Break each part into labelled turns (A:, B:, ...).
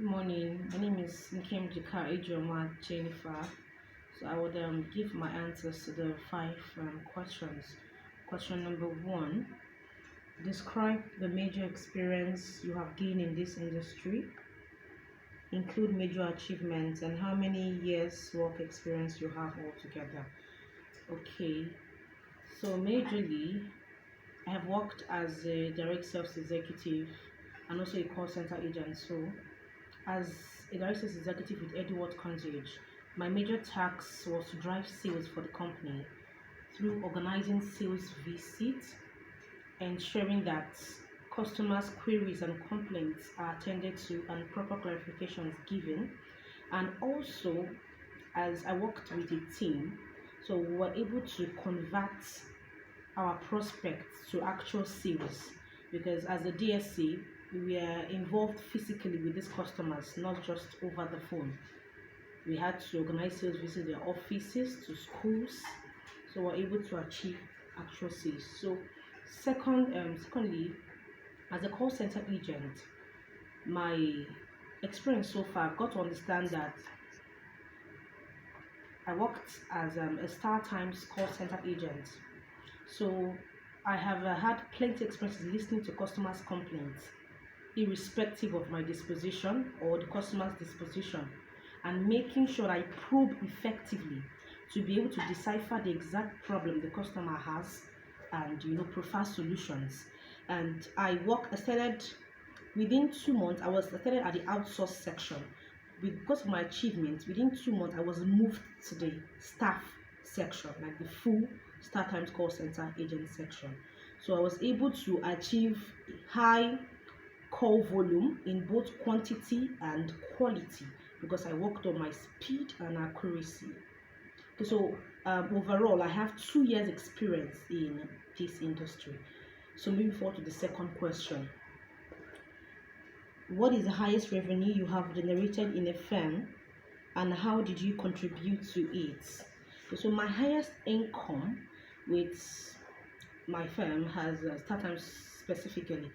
A: Good morning. My name is Nkemjika Ijeoma Jennifer. So I would give my answers to the five questions. Question number one: describe the major experience you have gained in this industry. Include major achievements and how many years work experience you have altogether. Okay. So majorly, I have worked as a direct sales executive and also a call center agent. So as a direct sales executive with Edward Concierge, my major task was to drive sales for the company through organizing sales visits, ensuring that customers' queries and complaints are attended to and proper clarifications given, and also as I worked with a team, so we were able to convert our prospects to actual sales because as a DSC, we are involved physically with these customers, not just over the phone. We had to organize sales visits to their offices, to schools, so we're able to achieve actual sales. So, secondly, as a call center agent, my experience so far, I've got to understand that I worked as a Star Times call center agent. So I have had plenty experience listening to customers' complaints, irrespective of my disposition or the customer's disposition, and making sure I probe effectively to be able to decipher the exact problem the customer has and prefer solutions. And I started within 2 months. I started at the outsource section. Because of my achievements, within 2 months I was moved to the staff section, like the full Star Times call center agent section. So I was able to achieve high call volume in both quantity and quality because I worked on my speed and accuracy. Okay, so overall, I have 2 years experience in this industry. So moving forward to the second question: what is the highest revenue you have generated in a firm, and how did you contribute to it? Okay, so my highest income with my firm has Startimes specifically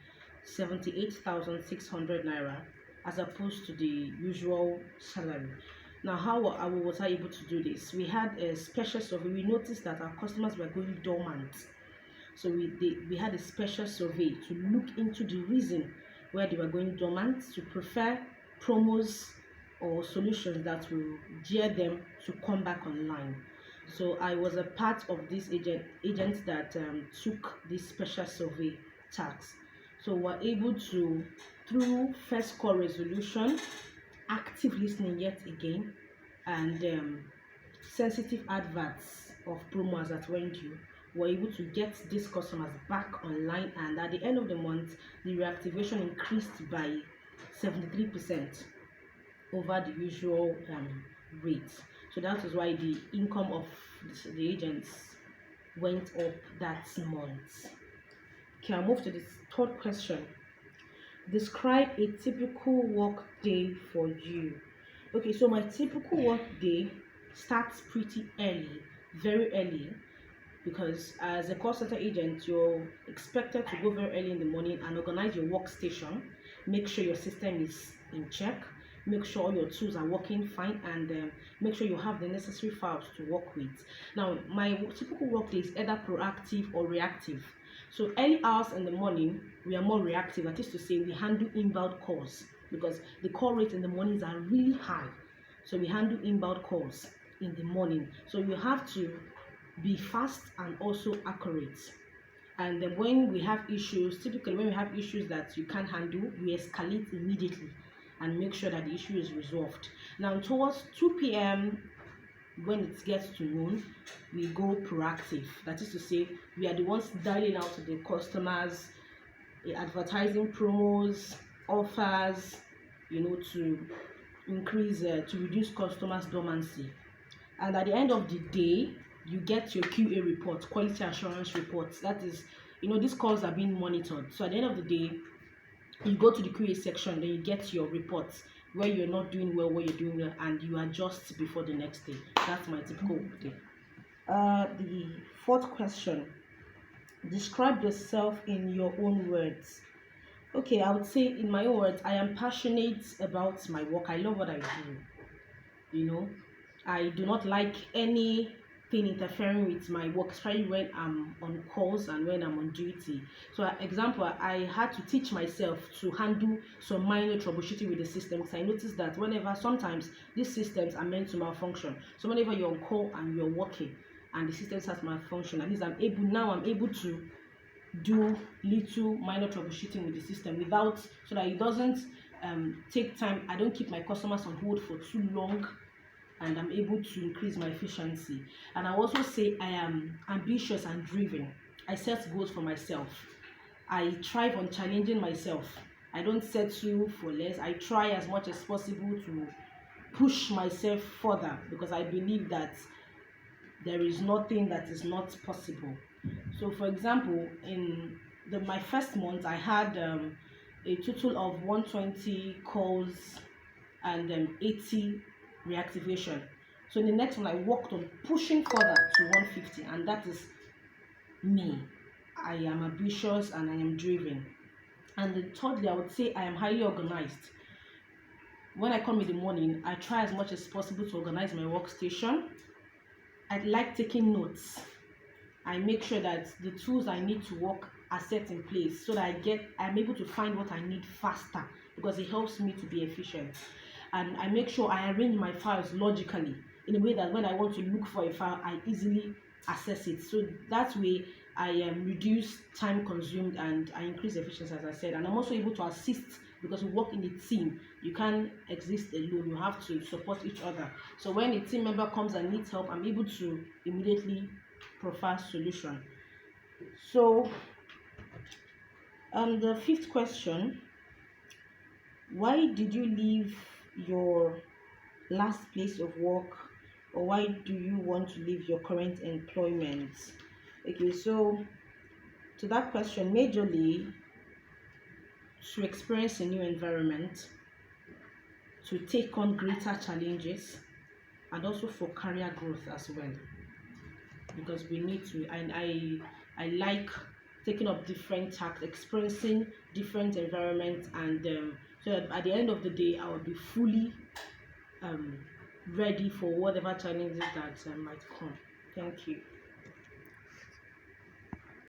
A: 78,600 naira as opposed to the usual salary. Now, how was I able to do this? We had a special survey. We noticed that our customers were going dormant. So we had a special survey to look into the reason where they were going dormant, to prefer promos or solutions that will gear them to come back online. So I was a part of this agents that took this special survey task. So we're able to, through first call resolution, active listening yet again, and sensitive adverts of promos that went due, we're able to get these customers back online, and at the end of the month the reactivation increased by 73% over the usual rate. So that is why the income of the agents went up that month. Okay, I'll move to the third question. Describe a typical work day for you. Okay, so my typical work day starts pretty early, very early, because as a call center agent, you're expected to go very early in the morning and organize your workstation, make sure your system is in check, make sure all your tools are working fine, and make sure you have the necessary files to work with. Now, my typical work day is either proactive or reactive. So early hours in the morning, we are more reactive. That is to say, we handle inbound calls because the call rates in the mornings are really high. So we handle inbound calls in the morning. So you have to be fast and also accurate. And then when we have issues, typically when we have issues that you can't handle, we escalate immediately and make sure that the issue is resolved. Now towards 2 p.m, when it gets to noon, we go proactive. That is to say, we are the ones dialing out to the customers, advertising promos, offers, to increase, to reduce customers' dormancy. And at the end of the day, you get your QA report, quality assurance reports. That is, these calls are being monitored. So at the end of the day, you go to the QA section, then you get your reports where you're not doing well, where you're doing well, and you adjust before the next day. That's my typical day. The fourth question: describe yourself in your own words. Okay, I would say in my own words, I am passionate about my work. I love what I do. You know, I do not like anything interfering with my work, especially when I'm on calls and when I'm on duty. So, example, I had to teach myself to handle some minor troubleshooting with the system because I noticed that whenever sometimes these systems are meant to malfunction. So, whenever you're on call and you're working and the system starts malfunction, at least I'm able to do little minor troubleshooting with the system without so that it doesn't take time. I don't keep my customers on hold for too long, and I'm able to increase my efficiency. And I also say I am ambitious and driven. I set goals for myself. I thrive on challenging myself. I don't settle for less. I try as much as possible to push myself further because I believe that there is nothing that is not possible. So, for example, in my first month, I had a total of 120 calls and 80 reactivation. So, in the next one, I worked on pushing further to 150, and that is me. I am ambitious and I am driven. And thirdly, I would say I am highly organized. When I come in the morning, I try as much as possible to organize my workstation. I like taking notes. I make sure that the tools I need to work are set in place so that I'm able to find what I need faster because it helps me to be efficient. And I make sure I arrange my files logically in a way that when I want to look for a file, I easily access it. So that way I reduce time consumed and I increase efficiency, as I said. And I'm also able to assist because we work in a team. You can't exist alone. You have to support each other. So when a team member comes and needs help, I'm able to immediately provide solution. So the fifth question: why did you leave your last place of work, or why do you want to leave your current employment? Okay, so to that question, majorly to experience a new environment, to take on greater challenges, and also for career growth as well. Because we need to, and I like taking up different tasks, experiencing different environments, and so that at the end of the day, I will be fully um, ready for whatever challenges that might come. Thank you.